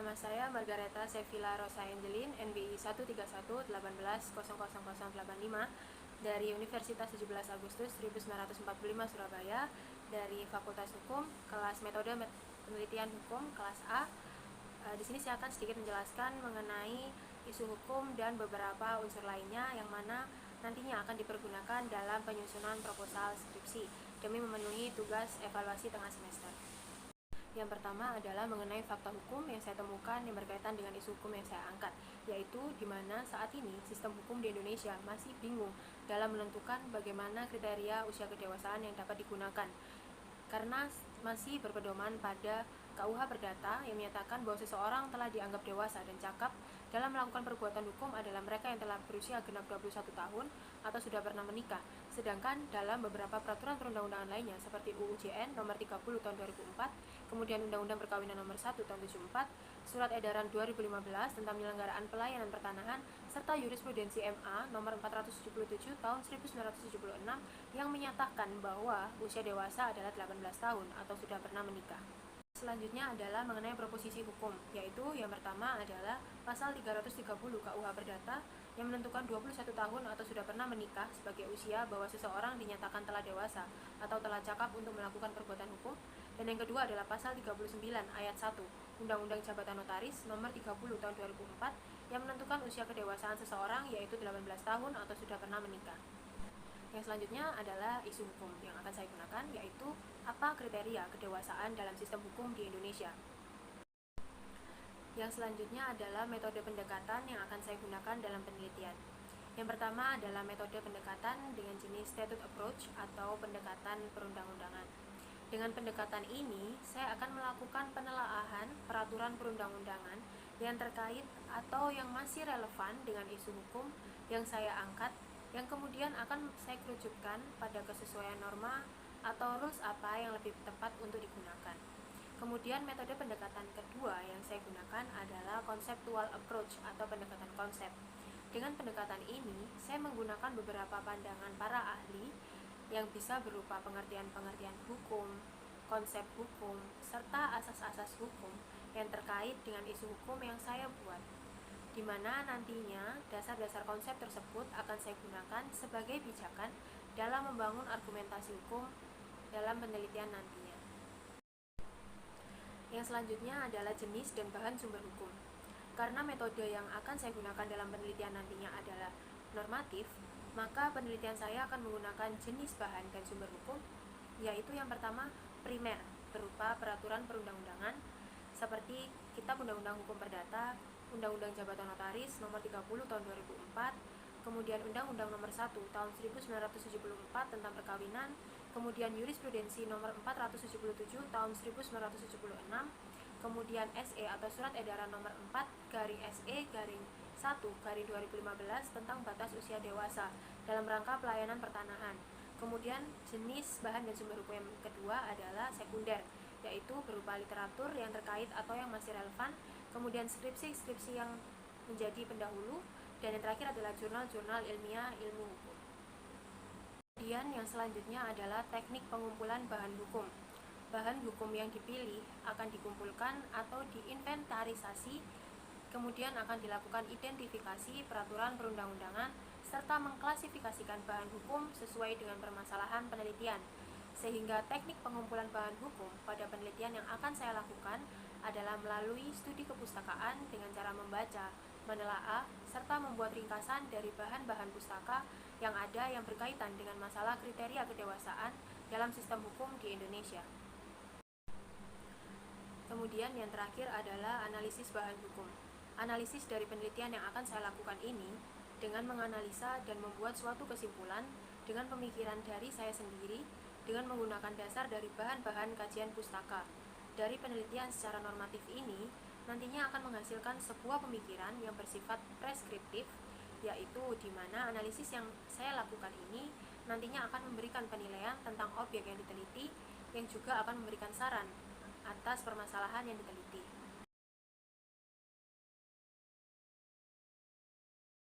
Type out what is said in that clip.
Nama saya Margareta Sevilla Rosa Angelin, NBI 13118000085 dari Universitas 17 Agustus 1945 Surabaya, dari Fakultas Hukum, kelas Metode Penelitian Hukum, kelas A. Di sini saya akan sedikit menjelaskan mengenai isu hukum dan beberapa unsur lainnya yang mana nantinya akan dipergunakan dalam penyusunan proposal skripsi demi memenuhi tugas evaluasi tengah semester. Yang pertama adalah mengenai fakta hukum yang saya temukan yang berkaitan dengan isu hukum yang saya angkat, yaitu di mana saat ini sistem hukum di Indonesia masih bingung dalam menentukan bagaimana kriteria usia kedewasaan yang dapat digunakan, karena masih berpedoman pada KUH Perdata yang menyatakan bahwa seseorang telah dianggap dewasa dan cakap dalam melakukan perbuatan hukum adalah mereka yang telah berusia genap 21 tahun atau sudah pernah menikah. Sedangkan dalam beberapa peraturan perundang-undangan lainnya seperti UU JN nomor 30 tahun 2004, kemudian Undang-Undang Perkawinan nomor 1 tahun 74, Surat Edaran 2015 tentang penyelenggaraan pelayanan pertanahan, serta Jurisprudensi MA nomor 477 tahun 1976 yang menyatakan bahwa usia dewasa adalah 18 tahun atau sudah pernah menikah. Selanjutnya adalah mengenai proposisi hukum, yaitu yang pertama adalah pasal 330 KUH Perdata yang menentukan 21 tahun atau sudah pernah menikah sebagai usia bahwa seseorang dinyatakan telah dewasa atau telah cakap untuk melakukan perbuatan hukum. Dan yang kedua adalah pasal 39 ayat 1 Undang-Undang Jabatan Notaris nomor 30 tahun 2004 yang menentukan usia kedewasaan seseorang yaitu 18 tahun atau sudah pernah menikah. Yang selanjutnya adalah isu hukum yang akan saya gunakan, yaitu apa kriteria kedewasaan dalam sistem hukum di Indonesia. Yang selanjutnya adalah metode pendekatan yang akan saya gunakan dalam penelitian. Yang pertama adalah metode pendekatan dengan jenis statute approach atau pendekatan perundang-undangan. Dengan pendekatan ini, saya akan melakukan penelaahan peraturan perundang-undangan yang terkait atau yang masih relevan dengan isu hukum yang saya angkat, yang kemudian akan saya kerucutkan pada kesesuaian norma atau rules apa yang lebih tepat untuk digunakan. Kemudian metode pendekatan kedua yang saya gunakan adalah conceptual approach atau pendekatan konsep. Dengan pendekatan ini, saya menggunakan beberapa pandangan para ahli yang bisa berupa pengertian-pengertian hukum, konsep hukum, serta asas-asas hukum yang terkait dengan isu hukum yang saya buat, di mana nantinya dasar-dasar konsep tersebut akan saya gunakan sebagai pijakan dalam membangun argumentasi hukum dalam penelitian nantinya. Yang selanjutnya adalah jenis dan bahan sumber hukum. Karena metode yang akan saya gunakan dalam penelitian nantinya adalah normatif, maka penelitian saya akan menggunakan jenis bahan dan sumber hukum, yaitu yang pertama primer, berupa peraturan perundang-undangan seperti Kitab Undang-Undang Hukum Perdata, Undang-Undang Jabatan Notaris nomor 30 tahun 2004, kemudian Undang-Undang nomor 1 tahun 1974 tentang perkawinan, kemudian Jurisprudensi nomor 477 tahun 1976, kemudian SE atau Surat Edaran nomor 4/SE/1/2015 tentang batas usia dewasa dalam rangka pelayanan pertanahan. Kemudian jenis bahan dan sumber hukum yang kedua adalah sekunder, yaitu berupa literatur yang terkait atau yang masih relevan, kemudian skripsi-skripsi yang menjadi pendahulu, dan yang terakhir adalah jurnal-jurnal ilmiah ilmu hukum. Kemudian yang selanjutnya adalah teknik pengumpulan bahan hukum. Bahan hukum yang dipilih akan dikumpulkan atau diinventarisasi, kemudian akan dilakukan identifikasi peraturan perundang-undangan, serta mengklasifikasikan bahan hukum sesuai dengan permasalahan penelitian. Sehingga teknik pengumpulan bahan hukum pada penelitian yang akan saya lakukan adalah melalui studi kepustakaan dengan cara membaca, menelaah, serta membuat ringkasan dari bahan-bahan pustaka yang ada yang berkaitan dengan masalah kriteria kedewasaan dalam sistem hukum di Indonesia. Kemudian yang terakhir adalah analisis bahan hukum. Analisis dari penelitian yang akan saya lakukan ini dengan menganalisa dan membuat suatu kesimpulan dengan pemikiran dari saya sendiri dengan menggunakan dasar dari bahan-bahan kajian pustaka. Dari penelitian secara normatif ini nantinya akan menghasilkan sebuah pemikiran yang bersifat preskriptif, yaitu di mana analisis yang saya lakukan ini nantinya akan memberikan penilaian tentang objek yang diteliti yang juga akan memberikan saran atas permasalahan yang diteliti.